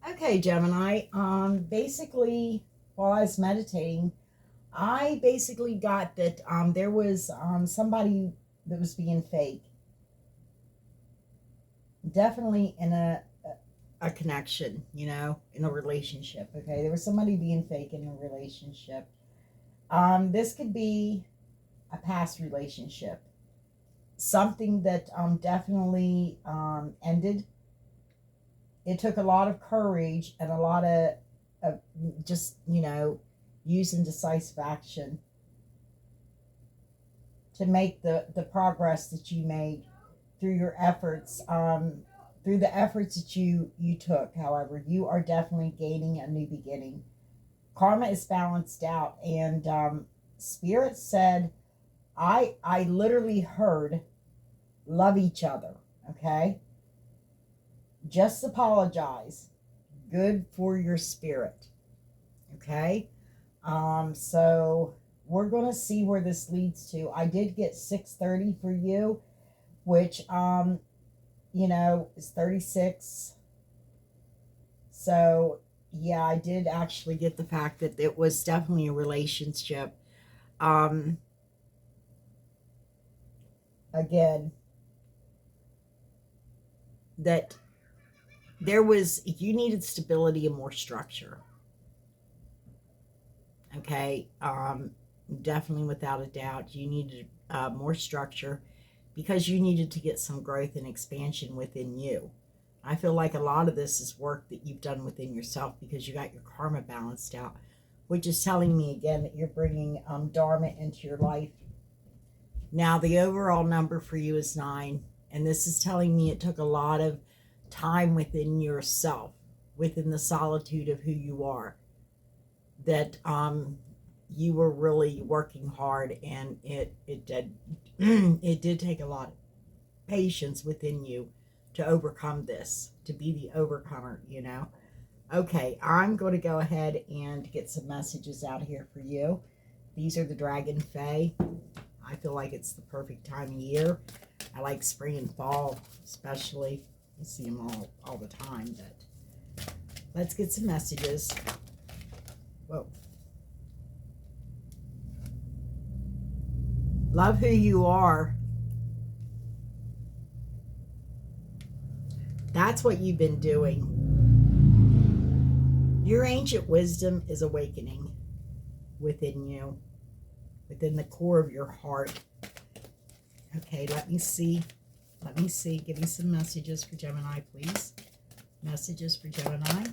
Okay, Gemini. Basically, while I was meditating, I basically got that there was somebody that was being fake. Definitely in a connection, in a relationship. Okay, there was somebody being fake in a relationship. This could be a past relationship, something that definitely ended. It took a lot of courage and a lot of just using decisive action to make the progress that you made through your efforts, through the efforts that you took. However, you are definitely gaining a new beginning. Karma is balanced out, and spirit said, I literally heard, love each other. Okay, just apologize. Good for your spirit. Okay. So we're gonna see where this leads to. I did get 630 for you, which is 36. So yeah, I did actually get the fact that it was definitely a relationship. Um Again, that you needed stability and more structure. Okay. Definitely, without a doubt, you needed more structure because you needed to get some growth and expansion within you. I feel like a lot of this is work that you've done within yourself because you got your karma balanced out, which is telling me again that you're bringing dharma into your life. Now, the overall number for you is 9, and this is telling me it took a lot of time within yourself, within the solitude of who you are, that you were really working hard, and it did it did take a lot of patience within you to overcome this, to be the overcomer. Okay, I'm going to go ahead and get some messages out here for you. These are the Dragon Fae. I feel like it's the perfect time of year. I like spring and fall, especially. You see them all the time, but let's get some messages. Whoa. Love who you are. That's what you've been doing. Your ancient wisdom is awakening within you, within the core of your heart. Okay, let me see. Give me some messages for Gemini, please. Messages for Gemini.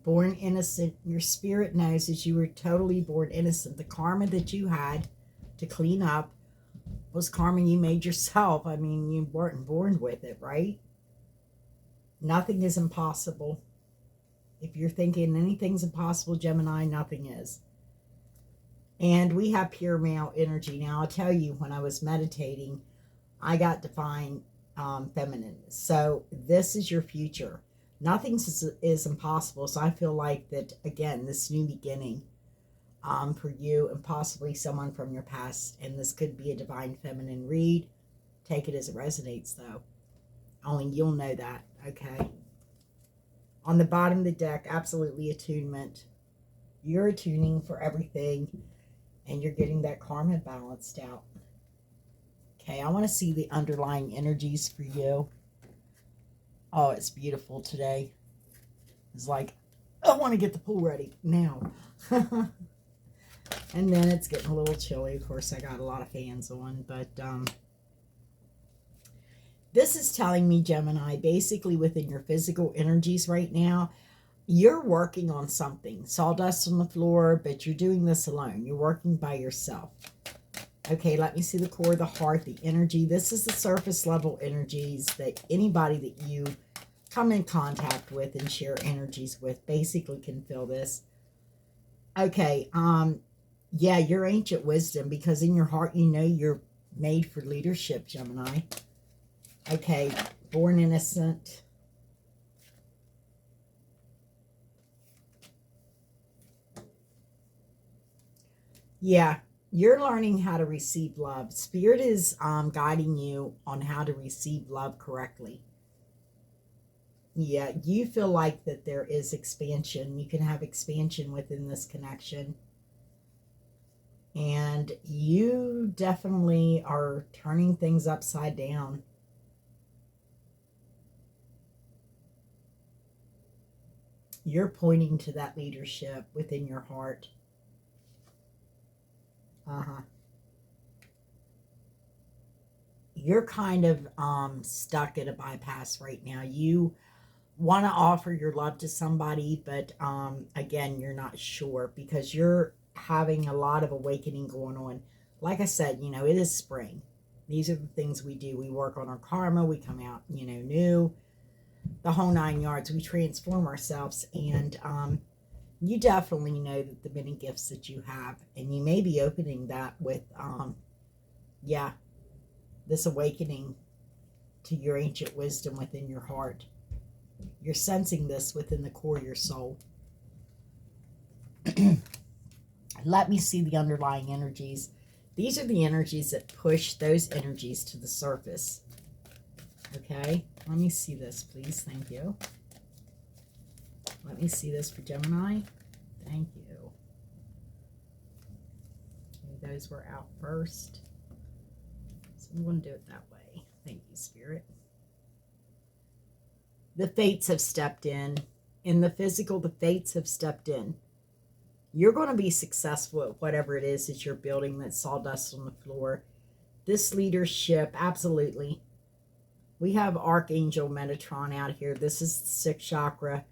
Born innocent. Your spirit knows that you were totally born innocent. The karma that you had to clean up was karma you made yourself. I mean, you weren't born with it, right? Nothing is impossible. If you're thinking anything's impossible, Gemini, nothing is. And we have pure male energy. Now, I'll tell you, when I was meditating, I got divine feminine. So this is your future. Nothing is impossible. So I feel like that, again, this new beginning for you and possibly someone from your past. And this could be a divine feminine read. Take it as it resonates, though. Only you'll know that, okay? On the bottom of the deck, absolutely attunement. You're attuning for everything, and you're getting that karma balanced out. Okay, I want to see the underlying energies for you. Oh, it's beautiful today. It's like, I want to get the pool ready now. And then it's getting a little chilly. Of course, I got a lot of fans on, but this is telling me, Gemini, basically within your physical energies right now, you're working on something. Sawdust on the floor, but you're doing this alone. You're working by yourself. Okay, let me see the core of the heart, the energy. This is the surface level energies that anybody that you come in contact with and share energies with basically can feel this. Okay, yeah, your ancient wisdom, because in your heart you know you're made for leadership, Gemini. Okay, born innocent. Yeah, You're learning how to receive love. Spirit is guiding you on how to receive love correctly. Yeah, you feel like that there is expansion. You can have expansion within this connection. And you definitely are turning things upside down. You're pointing to that leadership within your heart. Uh-huh. You're kind of stuck at a bypass right now. You want to offer your love to somebody, but again, you're not sure because you're having a lot of awakening going on. Like I said, it is spring. These are the things we do. We work on our karma. We come out, new, the whole 9 yards. We transform ourselves. And you definitely know that the many gifts that you have, and you may be opening that with, yeah, this awakening to your ancient wisdom within your heart. You're sensing this within the core of your soul. Let me see the underlying energies. These are the energies that push those energies to the surface. Okay, let me see this, please. Thank you. Let me see this for Gemini. Thank you. Okay, those were out first. So I'm going to do it that way. Thank you, Spirit. The fates have stepped in. In the physical, the fates have stepped in. You're going to be successful at whatever it is that you're building that's sawdust on the floor. This leadership, absolutely. We have Archangel Metatron out here. This is the sixth chakra.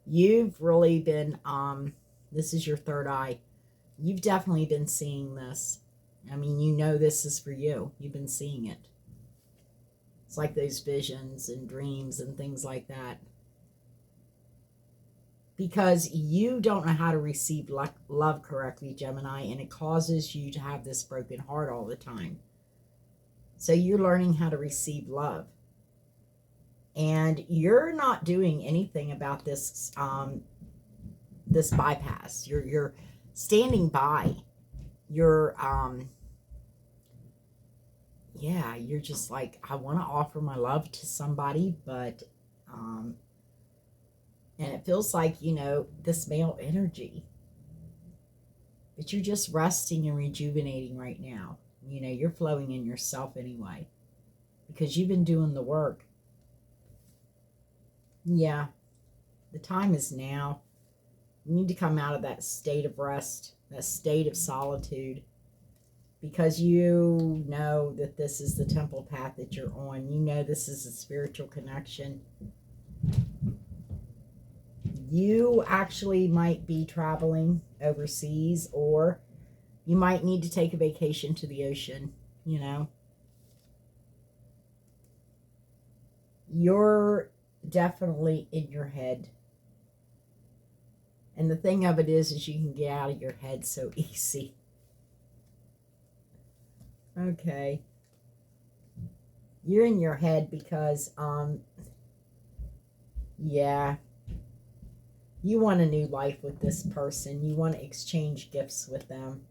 You've really been, this is your third eye. You've definitely been seeing this. I mean, this is for you. You've been seeing it. It's like those visions and dreams and things like that. Because you don't know how to receive love correctly, Gemini, and it causes you to have this broken heart all the time. So you're learning how to receive love. And you're not doing anything about this this bypass. You're standing by. You're yeah, you're just like, I want to offer my love to somebody, but and it feels like, this male energy. But you're just resting and rejuvenating right now. You're flowing in yourself anyway. Because you've been doing the work. Yeah. The time is now. You need to come out of that state of rest, that state of solitude. Because you know that this is the temple path that you're on. You know this is a spiritual connection. You actually might be traveling overseas, or you might need to take a vacation to the ocean, You're definitely in your head. And the thing of it is you can get out of your head so easy. Okay. You're in your head because, yeah, you want a new life with this person. You want to exchange gifts with them.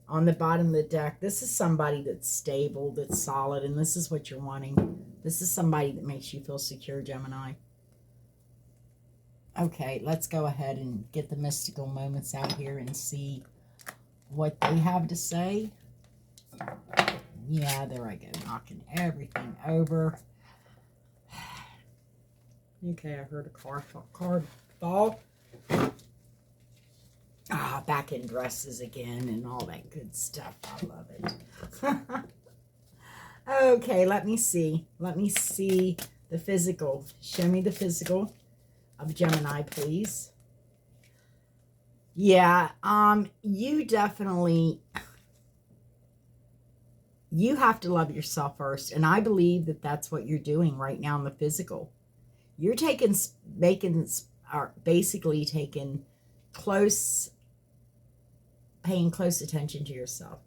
On the bottom of the deck, this is somebody that's stable, that's solid, and this is what you're wanting. This is somebody that makes you feel secure, Gemini. Okay, let's go ahead and get the mystical moments out here and see what they have to say. Yeah, there I go, knocking everything over. Okay, I heard a card fall. Back in dresses again and all that good stuff. I love it. Okay, let me see. Let me see the physical. Show me the physical of Gemini, please. Yeah, you definitely, you have to love yourself first. And I believe that that's what you're doing right now in the physical. You're basically taking paying close attention to yourself,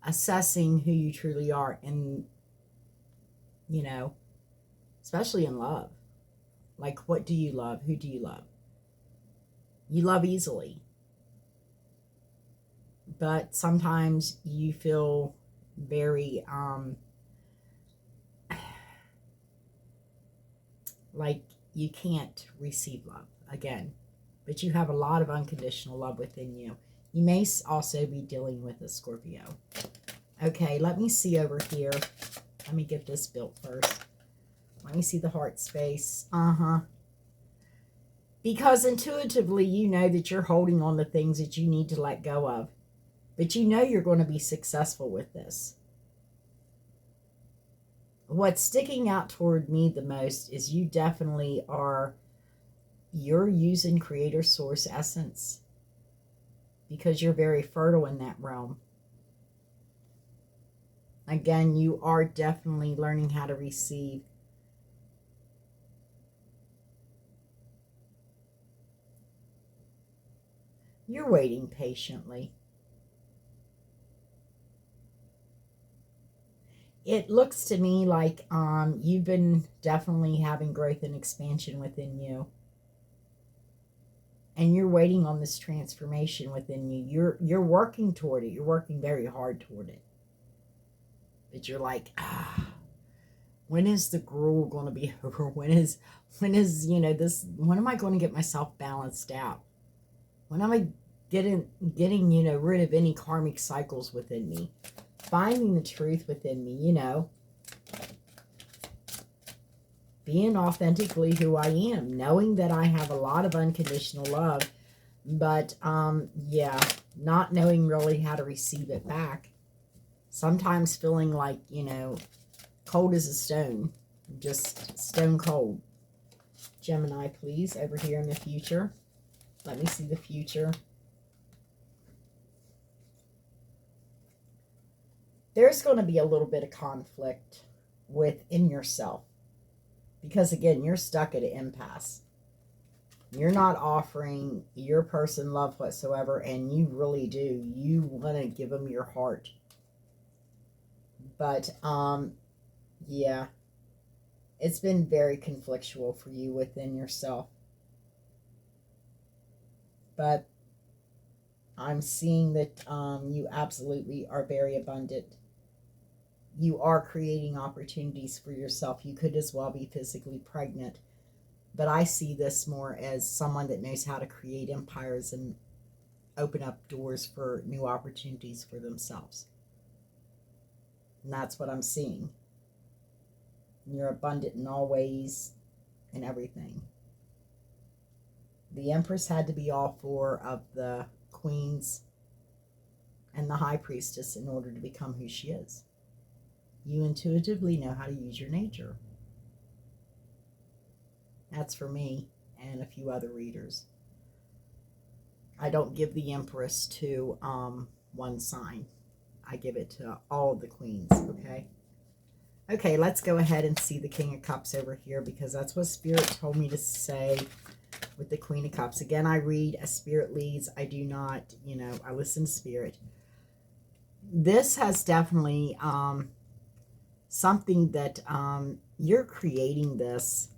assessing who you truly are, and, especially in love. Like, what do you love? Who do you love? You love easily. But sometimes you feel very, like you can't receive love again. But you have a lot of unconditional love within you. You may also be dealing with a Scorpio. Okay, let me see over here. Let me get this built first. Let me see the heart space. Because intuitively, you know that you're holding on to things that you need to let go of. But you know you're going to be successful with this. What's sticking out toward me the most is you definitely are, you're using creator source essence. Because you're very fertile in that realm. Again, you are definitely learning how to receive. You're waiting patiently. It looks to me like you've been definitely having growth and expansion within you. And you're waiting on this transformation within you. You're working toward it. You're working very hard toward it. But you're like, when is the gruel going to be over? When is this, when am I going to get myself balanced out? When am I getting rid of any karmic cycles within me? Finding the truth within me, being authentically who I am, knowing that I have a lot of unconditional love, but not knowing really how to receive it back. Sometimes feeling like, cold as a stone, just stone cold. Gemini, please, over here in the future. Let me see the future. There's going to be a little bit of conflict within yourself. Because, again, you're stuck at an impasse. You're not offering your person love whatsoever, and you really do. You want to give them your heart. But, it's been very conflictual for you within yourself. But I'm seeing that you absolutely are very abundant. You are creating opportunities for yourself. You could as well be physically pregnant. But I see this more as someone that knows how to create empires and open up doors for new opportunities for themselves. And that's what I'm seeing. You're abundant in all ways and everything. The Empress had to be all four of the queens and the High Priestess in order to become who she is. You intuitively know how to use your nature. That's for me and a few other readers. I don't give the Empress to one sign. I give it to all of the queens, okay? Okay, let's go ahead and see the King of Cups over here, because that's what Spirit told me to say with the Queen of Cups. Again, I read as Spirit leads. I do not, I listen to Spirit. This has definitely something that you're creating this,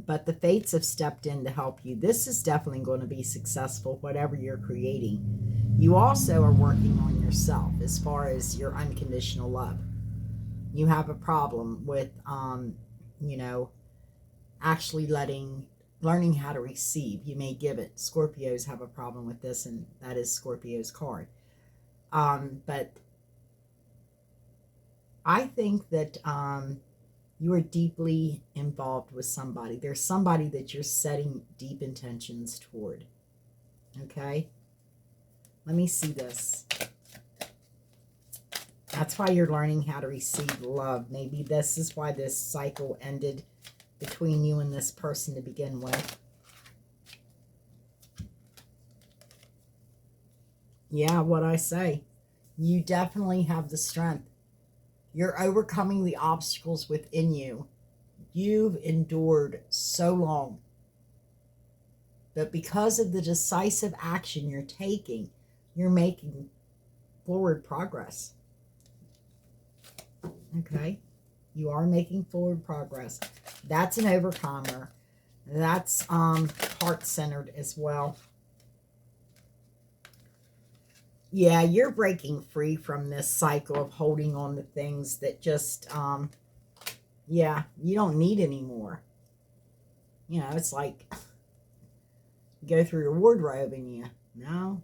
but the fates have stepped in to help you. This is definitely going to be successful, whatever you're creating. You also are working on yourself as far as your unconditional love. You have a problem with, actually learning how to receive. You may give it. Scorpios have a problem with this, and that is Scorpio's card. But I think that you are deeply involved with somebody. There's somebody that you're setting deep intentions toward. Okay? Let me see this. That's why you're learning how to receive love. Maybe this is why this cycle ended between you and this person to begin with. Yeah, what I say. You definitely have the strength. You're overcoming the obstacles within you. You've endured so long. But because of the decisive action you're taking, you're making forward progress. Okay? You are making forward progress. That's an overcomer. That's heart-centered as well. Yeah, you're breaking free from this cycle of holding on to things that just, yeah, you don't need anymore. You know, it's like you go through your wardrobe and you, no,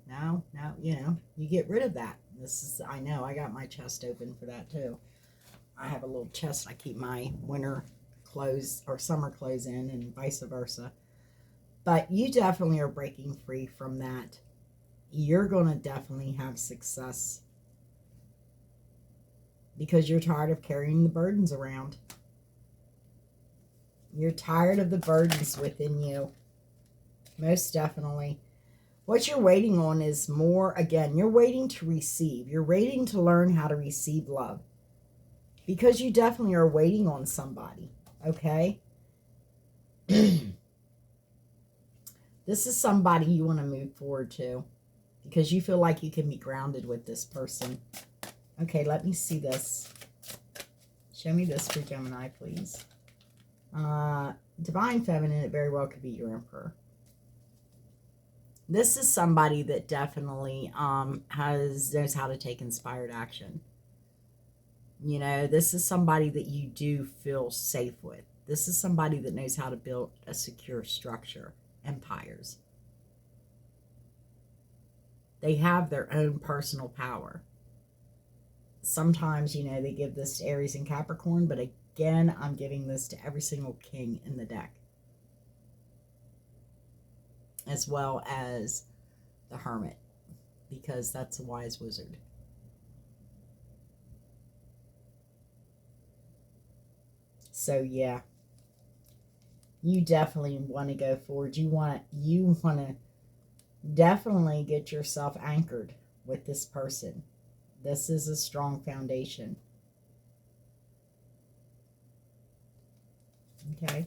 you know, you get rid of that. This is, I know, I got my chest open for that too. I have a little chest I keep my winter clothes or summer clothes in, and vice versa. But you definitely are breaking free from that. You're going to definitely have success because you're tired of carrying the burdens around. You're tired of the burdens within you. Most definitely. What you're waiting on is more, again, you're waiting to receive. You're waiting to learn how to receive love. Because you definitely are waiting on somebody, okay? This is somebody you want to move forward to because you feel like you can be grounded with this person. Okay, let me see this. Show me this for Gemini, please. Divine Feminine, it very well could be your Emperor. This is somebody that definitely knows how to take inspired action. You know, this is somebody that you do feel safe with. This is somebody that knows how to build a secure structure, empires. They have their own personal power. Sometimes, you know, they give this to Aries and Capricorn, but again, I'm giving this to every single king in the deck, as well as the Hermit, because that's a wise wizard. So yeah, you definitely want to go forward. You want to definitely get yourself anchored with this person. This is a strong foundation. Okay.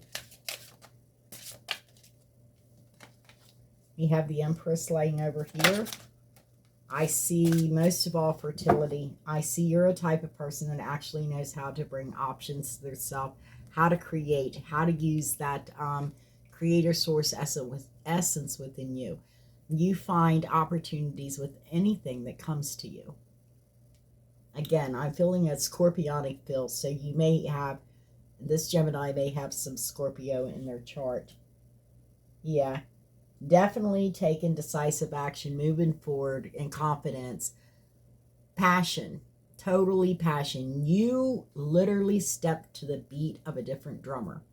We have the Empress laying over here. I see, most of all, fertility. I see you're a type of person that actually knows how to bring options to themselves, how to create, how to use that creator source essence within you. You find opportunities with anything that comes to you. Again, I'm feeling a scorpionic feel, so you may have, this Gemini may have some Scorpio in their chart. Yeah. Definitely taking decisive action, moving forward in confidence, passion, totally passion. You literally step to the beat of a different drummer.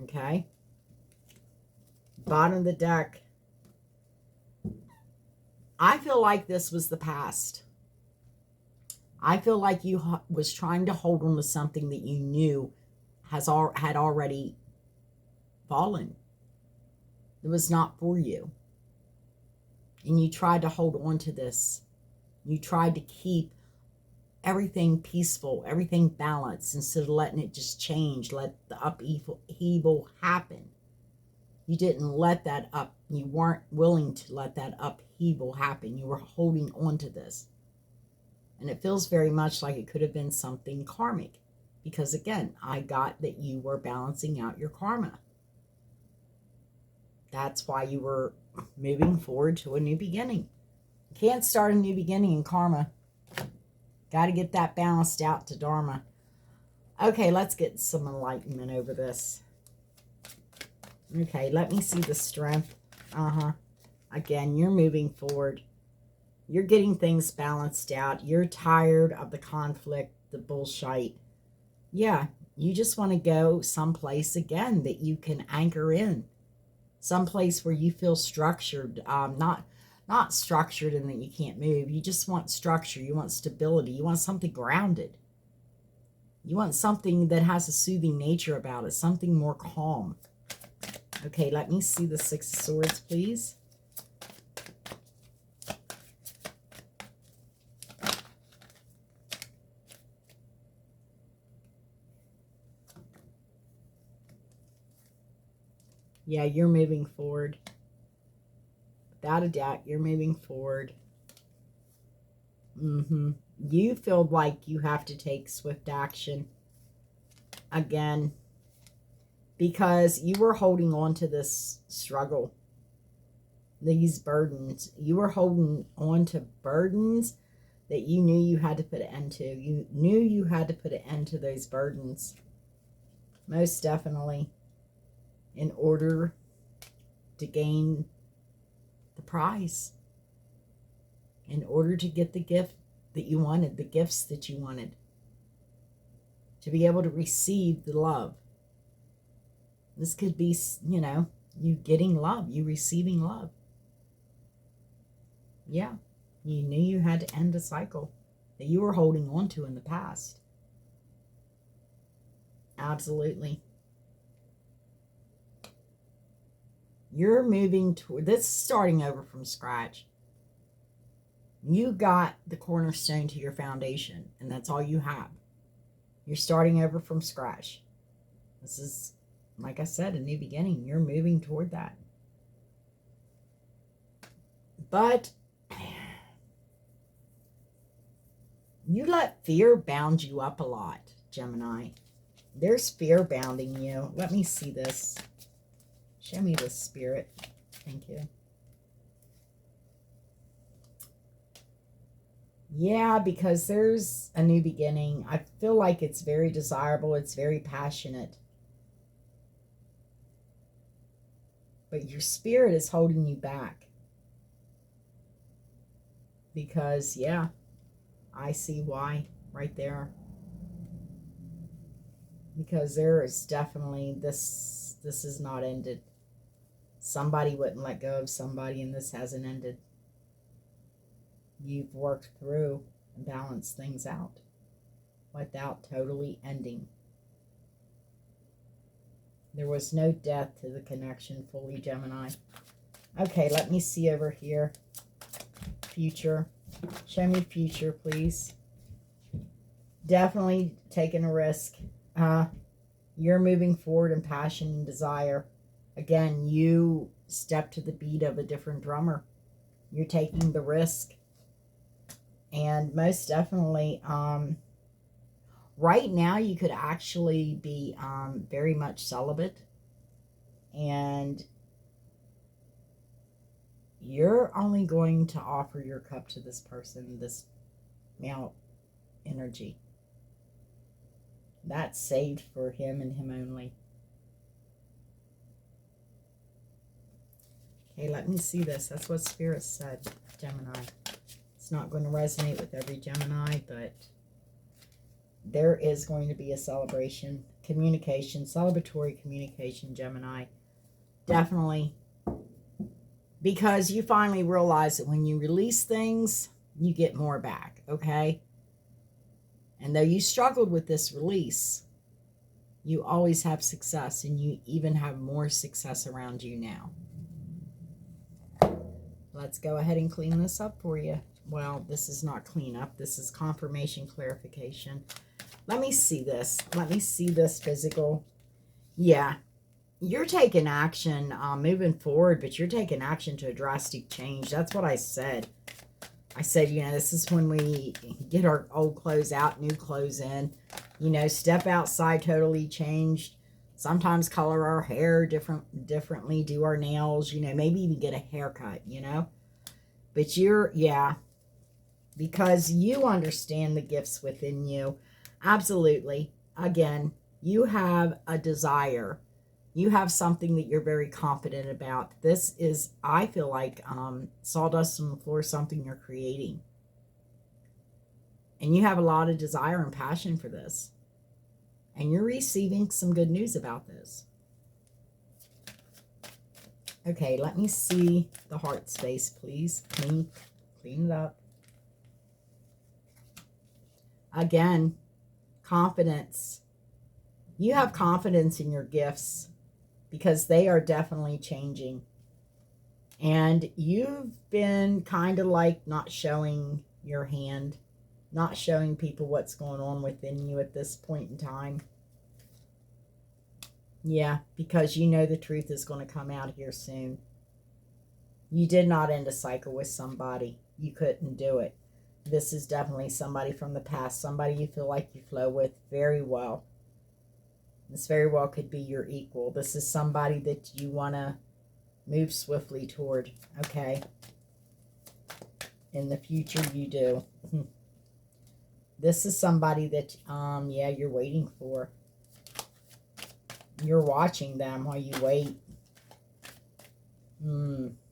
Okay? Bottom of the deck. I feel like this was the past. I feel like you was trying to hold on to something that you knew had already fallen. It was not for you. And you tried to hold on to this. You tried to keep everything peaceful, everything balanced, instead of letting it just change, let the upheaval happen. You didn't let that up. You weren't willing to let that upheaval happen. You were holding on to this. And it feels very much like it could have been something karmic. Because again, I got that you were balancing out your karma. That's why you were moving forward to a new beginning. You can't start a new beginning in karma. Got to get that balanced out to Dharma. Okay, let's get some enlightenment over this. Okay, let me see the strength. Again, you're moving forward. You're getting things balanced out. You're tired of the conflict, the bullshit. Yeah, you just want to go someplace again that you can anchor in. Someplace where you feel structured, not structured and that you can't move. You just want structure. You want stability. You want something grounded. You want something that has a soothing nature about it, something more calm. Okay, let me see the Six of Swords, please. Yeah, you're moving forward. Without a doubt, you're moving forward. You feel like you have to take swift action. Again, because you were holding on to this struggle, these burdens. You were holding on to burdens that you knew you had to put an end to. You knew you had to put an end to those burdens. Most definitely. In order to gain the prize. In order to get the gift that you wanted, the gifts that you wanted. To be able to receive the love. This could be, you know, you getting love, you receiving love. Yeah, you knew you had to end a cycle that you were holding on to in the past. Absolutely. You're moving toward, this is starting over from scratch. You got the cornerstone to your foundation, and that's all you have. You're starting over from scratch. This is, like I said, a new beginning. You're moving toward that. But you let fear bound you up a lot, Gemini. There's fear bounding you. Let me see this. Show me this, Spirit. Thank you. Yeah, because there's a new beginning. I feel like it's very desirable. It's very passionate. But your spirit is holding you back. Because, yeah, I see why right there. Because there is definitely, this is not ended. Somebody wouldn't let go of somebody, and this hasn't ended. You've worked through and balanced things out without totally ending. There was no death to the connection fully, Gemini. Okay, let me see over here. Future. Show me future, please. Definitely taking a risk. You're moving forward in passion and desire. Again, you step to the beat of a different drummer. You're taking the risk. And most definitely, right now you could actually be very much celibate. And you're only going to offer your cup to this person, this male energy. That's saved for him and him only. Okay, let me see this. That's what Spirit said, Gemini. It's not going to resonate with every Gemini, but there is going to be a celebration, communication, celebratory communication, Gemini. Definitely. Because you finally realize that when you release things, you get more back, okay? And though you struggled with this release, you always have success, and you even have more success around you now. Let's go ahead and clean this up for you. Well, this is not cleanup. This is confirmation, clarification. Let me see this. Let me see this physical. Yeah, you're taking action moving forward, but you're taking action to a drastic change. That's what I said. I said, you know, this is when we get our old clothes out, new clothes in. You know, step outside, totally changed. Sometimes color our hair differently, do our nails, you know, maybe even get a haircut, you know. But you're, yeah, because you understand the gifts within you. Absolutely. Again, you have a desire. You have something that you're very confident about. This is, I feel like, sawdust on the floor, something you're creating. And you have a lot of desire and passion for this. And you're receiving some good news about this. Okay, let me see the heart space, please. Clean it up. Again, confidence. You have confidence in your gifts because they are definitely changing. And you've been kind of like not showing your hand, not showing people what's going on within you at this point in time. Yeah, because you know the truth is going to come out here soon. You did not end a cycle with somebody. You couldn't do it. This is definitely somebody from the past, somebody you feel like you flow with very well. This very well could be your equal. This is somebody that you want to move swiftly toward. Okay. In the future, you do. This is somebody that, yeah, you're waiting for. You're watching them while you wait.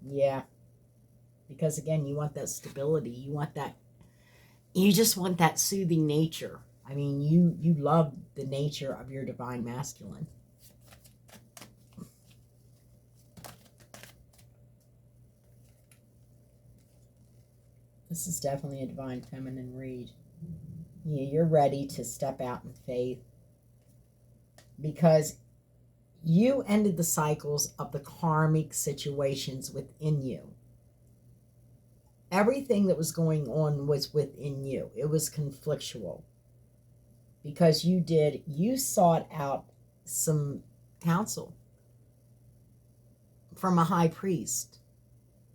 Yeah. Because, again, you want that stability. You want that, you just want that soothing nature. I mean, you love the nature of your divine masculine. This is definitely a divine feminine read. Yeah, you're ready to step out in faith. Because you ended the cycles of the karmic situations within you. Everything that was going on was within you. It was conflictual. Because you sought out some counsel from a high priest.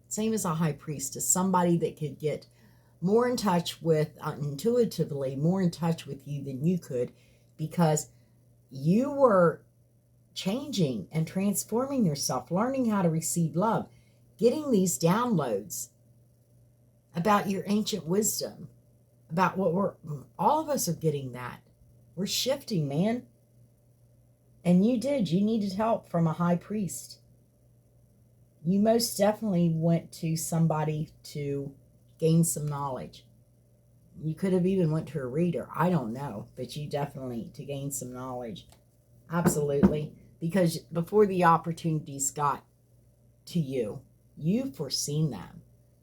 Same as a high priestess, somebody that could get more in touch with, intuitively, more in touch with you than you could, because you were changing and transforming yourself, learning how to receive love, getting these downloads about your ancient wisdom, about what all of us are getting that. We're shifting, man. And you needed help from a high priest. You most definitely went to somebody to gain some knowledge. You could have even went to a reader. I don't know. But you definitely to gain some knowledge. Absolutely. Because before the opportunities got to you, you foreseen them.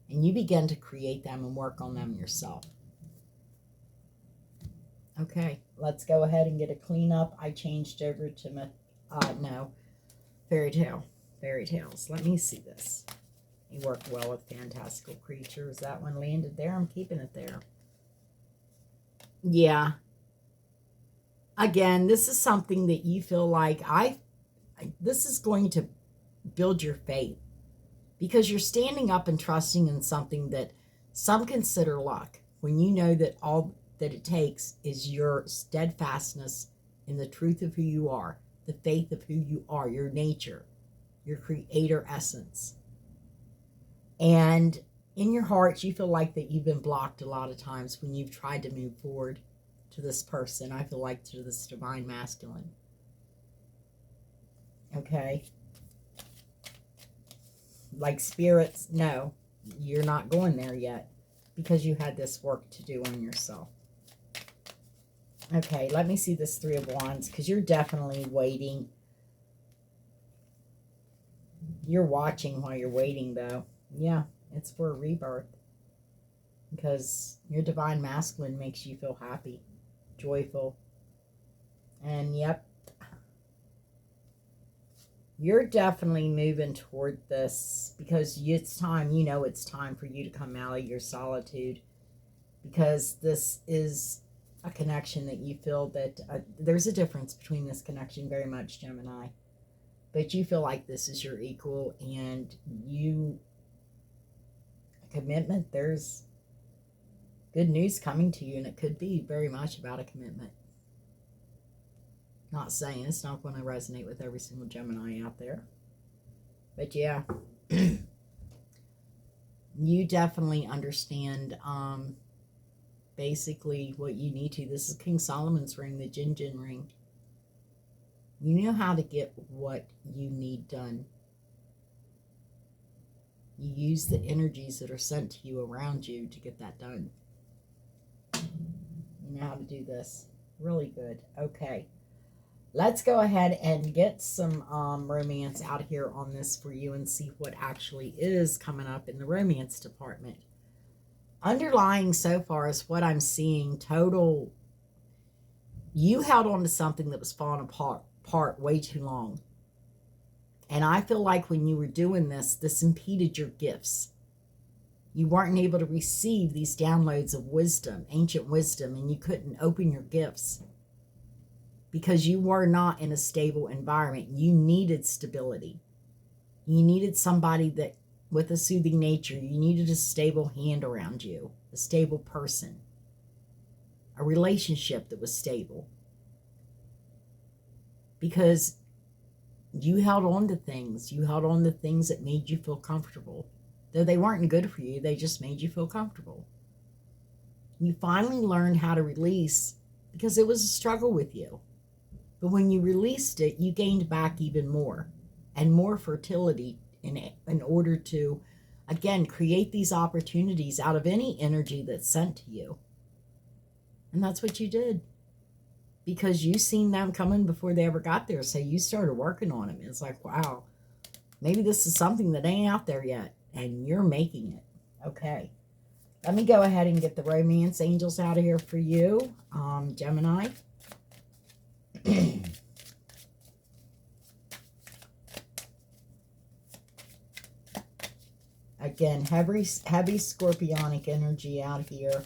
And you began to create them and work on them yourself. Okay. Let's go ahead and get a cleanup. I changed over to fairy tale. Fairy tales. Let me see this. You work well with fantastical creatures. That one landed there. I'm keeping it there. Yeah. Again, this is something that you feel like this is going to build your faith, because you're standing up and trusting in something that some consider luck, when you know that all that it takes is your steadfastness in the truth of who you are, the faith of who you are, your nature, your creator essence. And in your heart, you feel like that you've been blocked a lot of times when you've tried to move forward to this person. I feel like to this divine masculine. Okay. Like spirits, no, you're not going there yet, because you had this work to do on yourself. Okay, let me see this Three of Wands, because you're definitely waiting. You're watching while you're waiting, though. Yeah, it's for a rebirth. Because your divine masculine makes you feel happy, joyful. And, yep, you're definitely moving toward this, because it's time, it's time for you to come out of your solitude. Because this is a connection that you feel that there's a difference between this connection, very much, Gemini. But you feel like this is your equal, and a commitment, there's good news coming to you, and it could be very much about a commitment. Not saying it's not going to resonate with every single Gemini out there. But yeah, you definitely understand basically what you need to. This is King Solomon's ring, the Jin Jin ring. You know how to get what you need done. You use the energies that are sent to you around you to get that done. You know how to do this. Really good. Okay. Let's go ahead and get some romance out here on this for you and see what actually is coming up in the romance department. Underlying so far is what I'm seeing, total, you held on to something that was falling apart way too long. And I feel like when you were doing this impeded your gifts. You weren't able to receive these downloads of wisdom, ancient wisdom, and you couldn't open your gifts because you were not in a stable environment. You needed stability. You needed somebody that with a soothing nature. You needed a stable hand around you, a stable person, a relationship that was stable. because you held on to things. You held on to things that made you feel comfortable. Though they weren't good for you, they just made you feel comfortable. You finally learned how to release because it was a struggle with you. But when you released it, you gained back even more and more fertility in order to, again, create these opportunities out of any energy that's sent to you. And that's what you did. Because you seen them coming before they ever got there. So you started working on them. It's like, wow, maybe this is something that ain't out there yet. And you're making it. Okay. Let me go ahead and get the romance angels out of here for you, Gemini. Again, heavy scorpionic energy out here.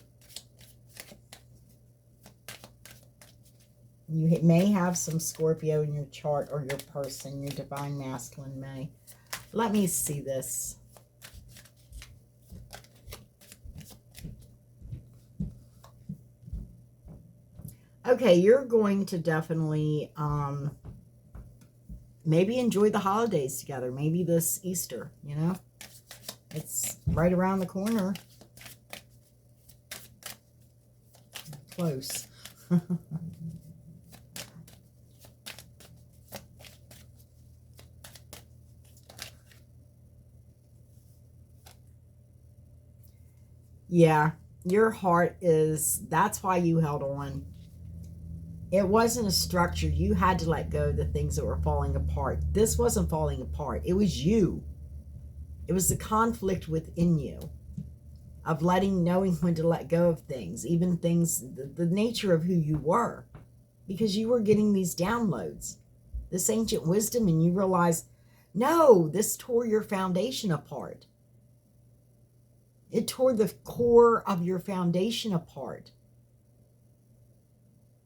You may have some Scorpio in your chart, or your person, your divine masculine may. Let me see this. Okay, you're going to definitely maybe enjoy the holidays together. Maybe this Easter, you know. It's right around the corner. Close. Yeah, your heart is, that's why you held on. It wasn't a structure. You had to let go of the things that were falling apart. This wasn't falling apart. It was you. It was the conflict within you of knowing when to let go of things, even things, the nature of who you were, because you were getting these downloads, this ancient wisdom, and you realize, no, this tore your foundation apart. It tore the core of your foundation apart.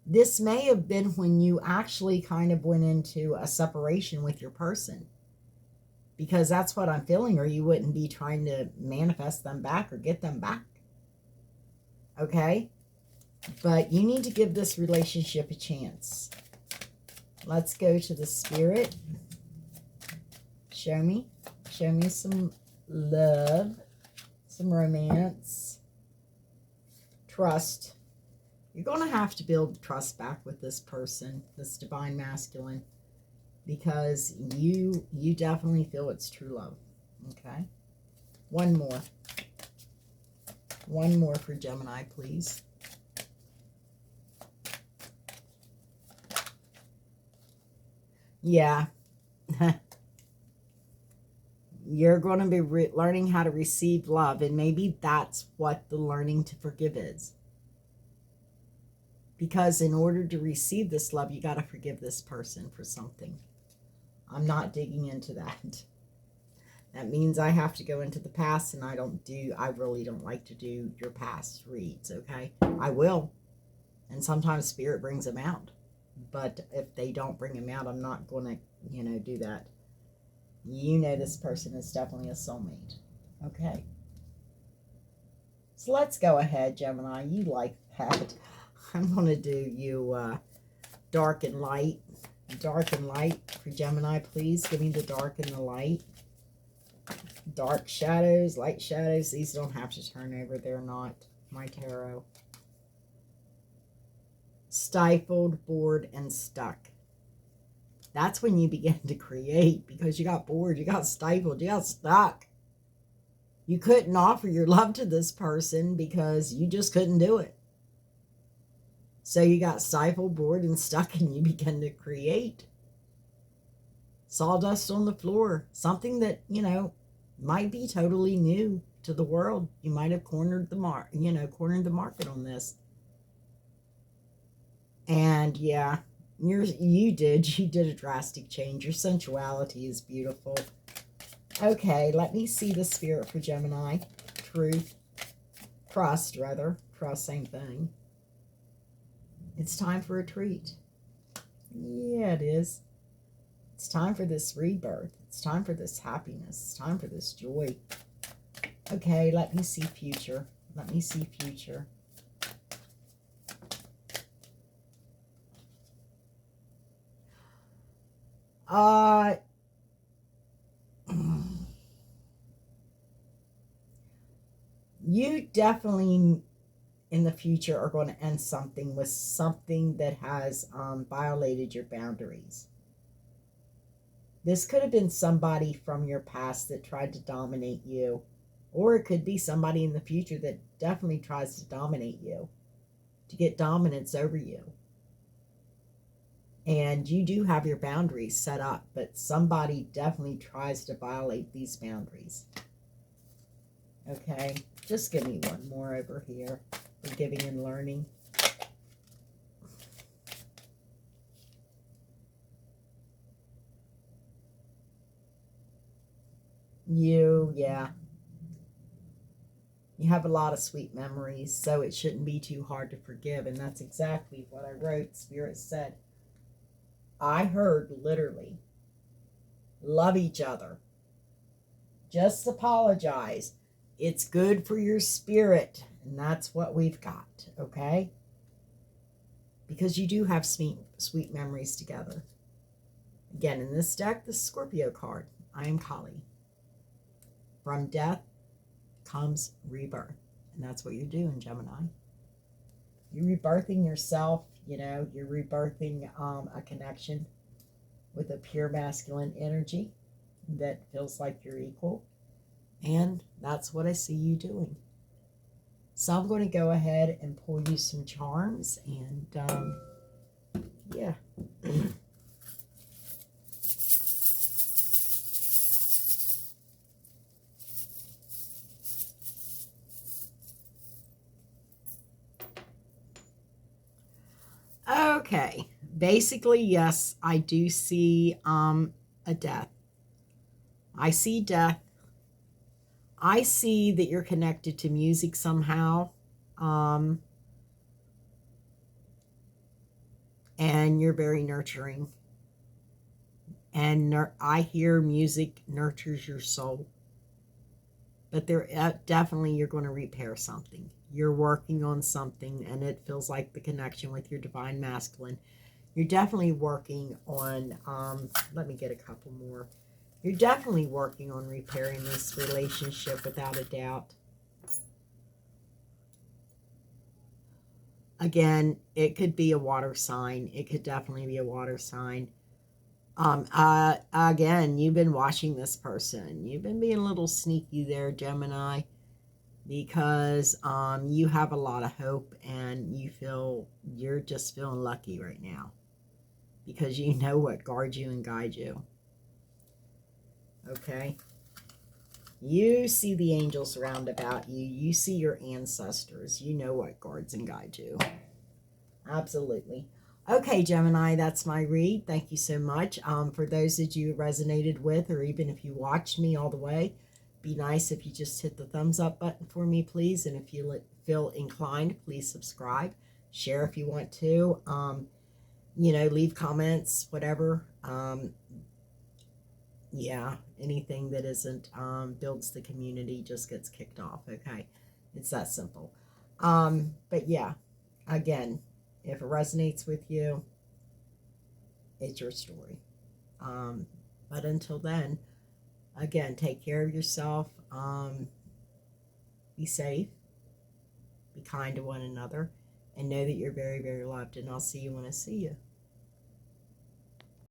This may have been when you actually kind of went into a separation with your person. Because that's what I'm feeling, or you wouldn't be trying to manifest them back or get them back. Okay? But you need to give this relationship a chance. Let's go to the spirit. Show me some love. Some romance, trust. You're going to have to build trust back with this person, this divine masculine, because you definitely feel it's true love. Okay. One more for Gemini, please. Yeah. You're going to be learning how to receive love, and maybe that's what the learning to forgive is. Because in order to receive this love, you got to forgive this person for something. I'm not digging into that. That means I have to go into the past, and I really don't like to do your past reads, okay? I will. And sometimes spirit brings them out. But if they don't bring them out, I'm not going to, do that. You know this person is definitely a soulmate. Okay. So let's go ahead, Gemini. You like that. I'm going to do you dark and light. Dark and light for Gemini, please. Give me the dark and the light. Dark shadows, light shadows. These don't have to turn over. They're not my tarot. Stifled, bored, and stuck. That's when you begin to create, because you got bored, you got stifled, you got stuck. You couldn't offer your love to this person because you just couldn't do it. So you got stifled, bored, and stuck, and you began to create. Sawdust on the floor. Something that, might be totally new to the world. You might have cornered the market on this. And yeah, you did a drastic change. Your sensuality is beautiful. Okay, let me see the spirit for Gemini. Truth. Trust, same thing. It's time for a treat. Yeah, it is. It's time for this rebirth. It's time for this happiness. It's time for this joy. Okay, let me see future. Let me see future. Uh, you definitely in the future are going to end something with something that has violated your boundaries. This could have been somebody from your past that tried to dominate you, or it could be somebody in the future that definitely tries to dominate you, to get dominance over you. And you do have your boundaries set up, but somebody definitely tries to violate these boundaries. Okay, just give me one more over here for giving and learning. Yeah. You have a lot of sweet memories, so it shouldn't be too hard to forgive. And that's exactly what I wrote. Spirit said, I heard literally, love each other. Just apologize. It's good for your spirit. And that's what we've got, okay? Because you do have sweet memories together. Again, in this deck, the Scorpio card, I am Kali. From death comes rebirth. And that's what you're doing, Gemini. You're rebirthing yourself, you're rebirthing a connection with a pure masculine energy that feels like you're equal. And that's what I see you doing. So I'm going to go ahead and pull you some charms and yeah. Okay. Basically, yes, I do see a death. I see death. I see that you're connected to music somehow. And you're very nurturing. And I hear music nurtures your soul. But definitely you're going to repair something. You're working on something, and it feels like the connection with your divine masculine. You're definitely working on, let me get a couple more. You're definitely working on repairing this relationship without a doubt. Again, it could be a water sign. It could definitely be a water sign. Again, you've been watching this person. You've been being a little sneaky there, Gemini, because you have a lot of hope and you're just feeling lucky right now because you know what guards you and guides you. Okay? You see the angels round about you. You see your ancestors. You know what guards and guides you. Absolutely. Okay, Gemini, that's my read. Thank you so much. For those that you resonated with, or even if you watched me all the way, be nice if you just hit the thumbs up button for me, please. And if you feel inclined, please subscribe. Share if you want to. Leave comments, whatever. Yeah, anything that isn't builds the community just gets kicked off. Okay, it's that simple. But yeah, again, if it resonates with you, it's your story. But until then, again, take care of yourself. Be safe. Be kind to one another. And know that you're very, very loved. And I'll see you when I see you.